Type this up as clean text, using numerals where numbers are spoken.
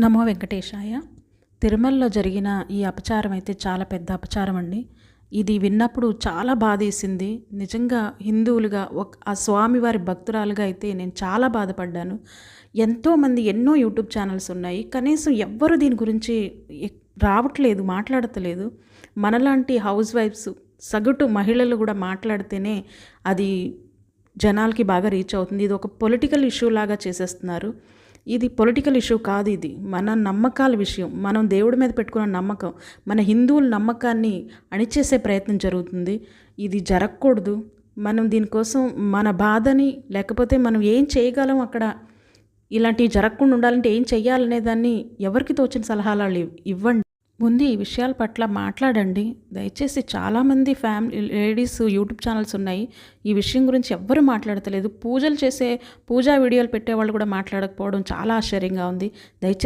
నమో వెంకటేశాయ. తిరుమలలో జరిగిన ఈ అపచారం అయితే చాలా పెద్ద అపచారం అండి. ఇది విన్నప్పుడు చాలా బాధేసింది. నిజంగా హిందువులుగా ఆ స్వామివారి భక్తురాలుగా అయితే నేను చాలా బాధపడ్డాను. ఎంతోమంది ఎన్నో యూట్యూబ్ ఛానల్స్ ఉన్నాయి. కనీసం ఎవ్వరు దీని గురించి రావట్లేదు, మాట్లాడతలేదు. మనలాంటి హౌస్ వైఫ్స్, సగటు మహిళలు కూడా మాట్లాడితేనే అది జనాలకి బాగా రీచ్ అవుతుంది. ఇది ఒక పొలిటికల్ ఇష్యూ లాగా చేసేస్తున్నారు. ఇది పొలిటికల్ ఇష్యూ కాదు, ఇది మన నమ్మకాల విషయం. మనం దేవుడి మీద పెట్టుకున్న నమ్మకం, మన హిందువుల నమ్మకాన్ని అణిచేసే ప్రయత్నం జరుగుతుంది. ఇది జరగకూడదు. మనం దీనికోసం మన బాధని, లేకపోతే మనం ఏం చేయగలం అక్కడ, ఇలాంటివి జరగకుండా ఉండాలంటే ఏం చెయ్యాలనే దాన్ని ఎవరికి తోచిన సలహాలు ఇవ్వండి. ముందు ఈ విషయాల పట్ల మాట్లాడండి దయచేసి. చాలామంది లేడీస్ యూట్యూబ్ ఛానల్స్ ఉన్నాయి, ఈ విషయం గురించి ఎవ్వరు మాట్లాడతలేదు. పూజలు చేసే పూజా వీడియోలు పెట్టేవాళ్ళు కూడా మాట్లాడకపోవడం చాలా ఆశ్చర్యంగా ఉంది. దయచేసి